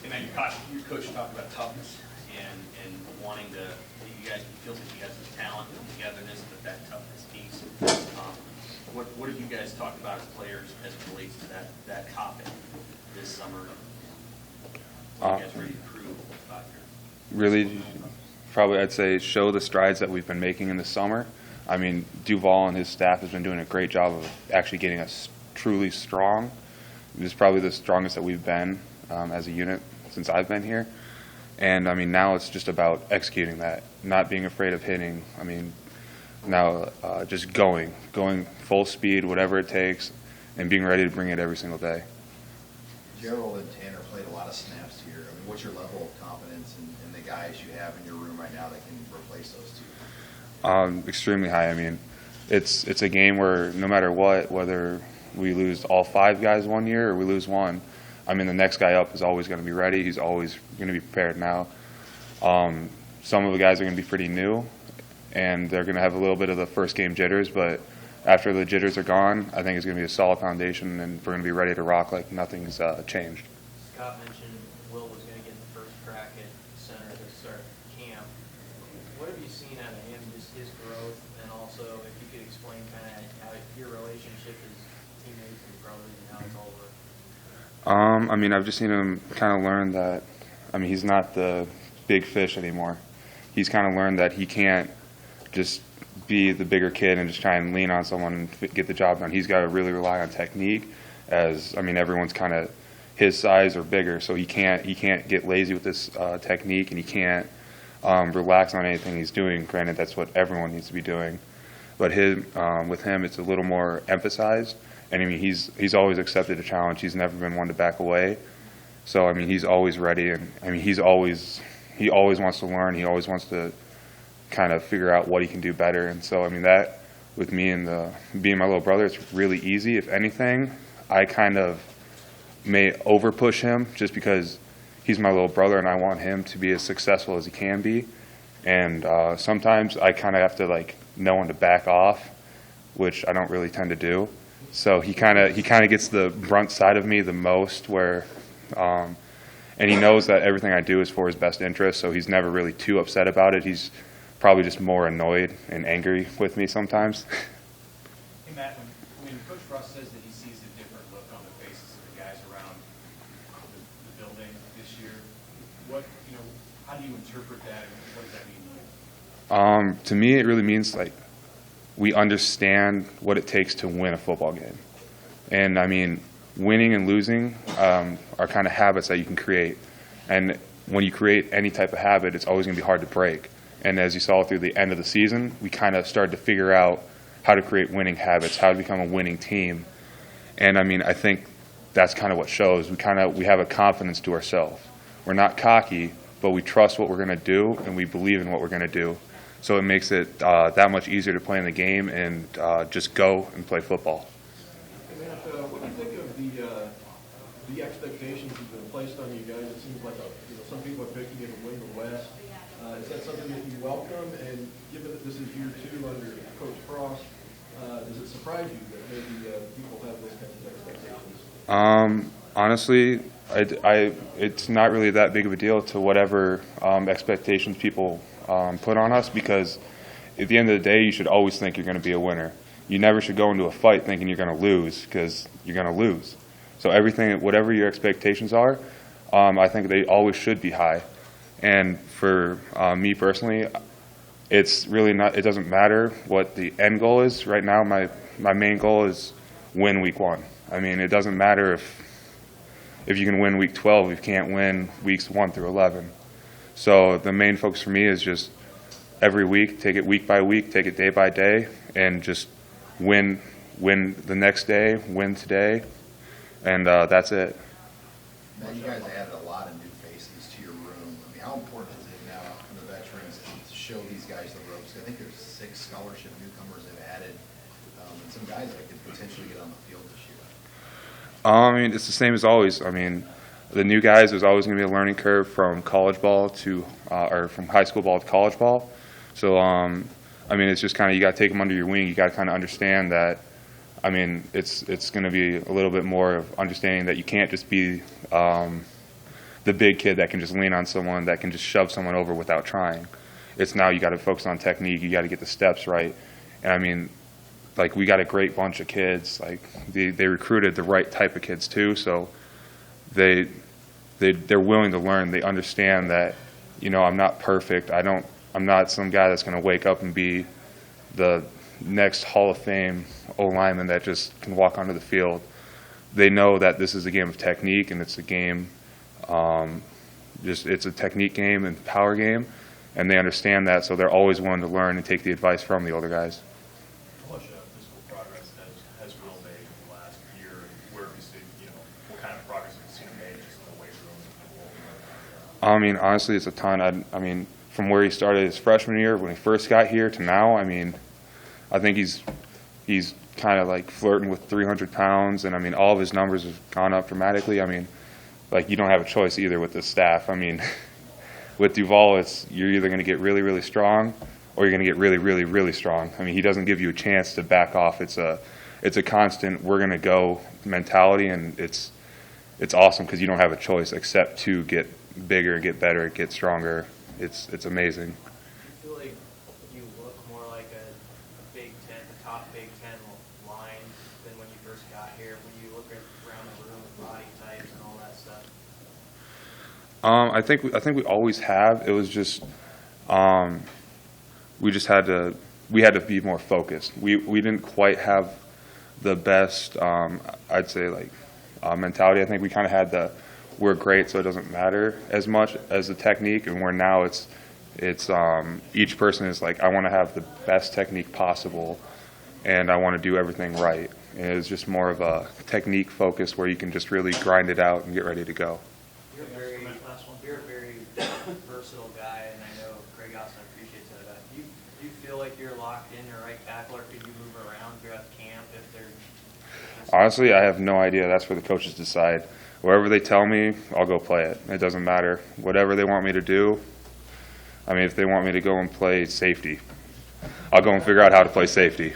And then your coach talked about toughness and wanting to, you guys feel that you guys have talent and togetherness, but that toughness piece. What have you guys talked about as players as it relates to that topic this summer? What are you guys ready to prove out here? Really, probably I'd say show the strides that we've been making in the summer. I mean, Duval and his staff has been doing a great job of actually getting us truly strong. This is probably the strongest that we've been as a unit since I've been here. And I mean, now it's just about executing that, not being afraid of hitting. I mean, now just going full speed, whatever it takes, and being ready to bring it every single day. Gerald and Tanner played a lot of snaps here. I mean, what's your level of confidence in the guys you have in your room right now that can replace those two? Extremely high. I mean, it's a game where no matter what, whether we lose all 5 guys one year or we lose one, I mean, the next guy up is always going to be ready. He's always going to be prepared now. Some of the guys are going to be pretty new, and they're going to have a little bit of the first game jitters, but after the jitters are gone, I think it's going to be a solid foundation, and we're going to be ready to rock like nothing's changed. Scott mentioned Will was going to get the first crack at center to start camp. What have you seen out of him, just his growth, and also if you could explain kind of how your relationship as teammates and brothers and how it's all worked? I mean, I've just seen him kind of learn that, I mean, he's not the big fish anymore. He's kind of learned that he can't just be the bigger kid and just try and lean on someone and get the job done. He's got to really rely on technique, as, I mean, everyone's kind of his size or bigger, so he can't get lazy with this technique, and he can't relax on anything he's doing. Granted, that's what everyone needs to be doing. But with him, it's a little more emphasized. And I mean, he's always accepted a challenge. He's never been one to back away. So I mean, he's always ready, and I mean, he always wants to learn. He always wants to kind of figure out what he can do better. And so I mean, that with me and being my little brother, it's really easy. If anything, I kind of may over push him just because he's my little brother, and I want him to be as successful as he can be. And sometimes I kind of have to like know when to back off, which I don't really tend to do. So he kind of gets the brunt side of me the most, where, and he knows that everything I do is for his best interest. So he's never really too upset about it. He's probably just more annoyed and angry with me sometimes. Hey Matt, when Coach Russ says that he sees a different look on the faces of the guys around the building this year, how do you interpret that, and what does that mean to you? To me, it really means like we understand what it takes to win a football game. And I mean, winning and losing are kind of habits that you can create. And when you create any type of habit, it's always going to be hard to break. And as you saw through the end of the season, we kind of started to figure out how to create winning habits, how to become a winning team. And I mean, I think that's kind of what shows. We have a confidence to ourselves. We're not cocky, but we trust what we're going to do, and we believe in what we're going to do. So it makes it that much easier to play in the game and just go and play football. Hey Matt, what do you think of the expectations that have been placed on you guys? It seems like some people are picking you to win the West. Is that something that you welcome? And given that this is year 2 under Coach Frost, does it surprise you that maybe people have those kinds of expectations? Honestly, it's not really that big of a deal to whatever expectations people put on us, because at the end of the day, you should always think you're going to be a winner. You never should go into a fight thinking you're going to lose, because you're going to lose. So everything, whatever your expectations are, I think they always should be high. And for me personally, it's really not. It doesn't matter what the end goal is. Right now, my main goal is win week 1. I mean, it doesn't matter if you can win week 12, you can't win weeks 1 through 11. So the main focus for me is just every week, take it week by week, take it day by day, and just win the next day, win today, and that's it. Now, you guys added a lot of new faces to your room. I mean, how important is it now for the veterans to show these guys the ropes? I think there's 6 scholarship newcomers they've added, and some guys that could potentially get on the field this year. I mean, it's the same as always. I mean, the new guys, there's always going to be a learning curve from college ball to, or from high school ball to college ball. So, I mean, it's just kind of, you got to take them under your wing. You got to kind of understand that, I mean, it's going to be a little bit more of understanding that you can't just be the the big kid that can just lean on someone, that can just shove someone over without trying. It's now you got to focus on technique. You got to get the steps right. And I mean, like, we got a great bunch of kids. Like, they recruited the right type of kids too, so they're willing to learn. They understand that, you know, I'm not perfect. I'm not some guy that's going to wake up and be the next Hall of Fame O-lineman that just can walk onto the field. They know that this is a game of technique, and it's a game, it's a technique game and power game, and they understand that, so they're always willing to learn and take the advice from the older guys. How much physical progress has Will made in the last year, and where have you seen, you know, what kind of progress have you seen him made just in the weight room? I mean, honestly, it's a ton. I mean, from where he started his freshman year, when he first got here, to now, I mean, I think he's kind of like flirting with 300 pounds, and I mean, all of his numbers have gone up dramatically. I mean, like, you don't have a choice either with the staff. I mean, with Duval, you're either going to get really, really strong, or you're going to get really, really, really strong. I mean, he doesn't give you a chance to back off. It's a constant, we're going to go mentality, and it's awesome because you don't have a choice except to get bigger, get better, get stronger. It's amazing. I feel like you look more like a Big Ten, a top Big Ten line than when you first got here. When you look around the room with body types and all that stuff. I think we always have. It was just we had to be more focused. We didn't quite have the best, I'd say, like, mentality. I think we kind of had we're great, so it doesn't matter as much as the technique, and where now it's each person is like, I want to have the best technique possible, and I want to do everything right. And it's just more of a technique focus where you can just really grind it out and get ready to go. You're a very versatile guy, and I know Craig Austin appreciates that. Do you feel like you're locked in your right tackle, or could you move around throughout the camp if they're... Honestly, I have no idea. That's where the coaches decide. Wherever they tell me, I'll go play it. It doesn't matter. Whatever they want me to do. I mean, if they want me to go and play safety, I'll go and figure out how to play safety.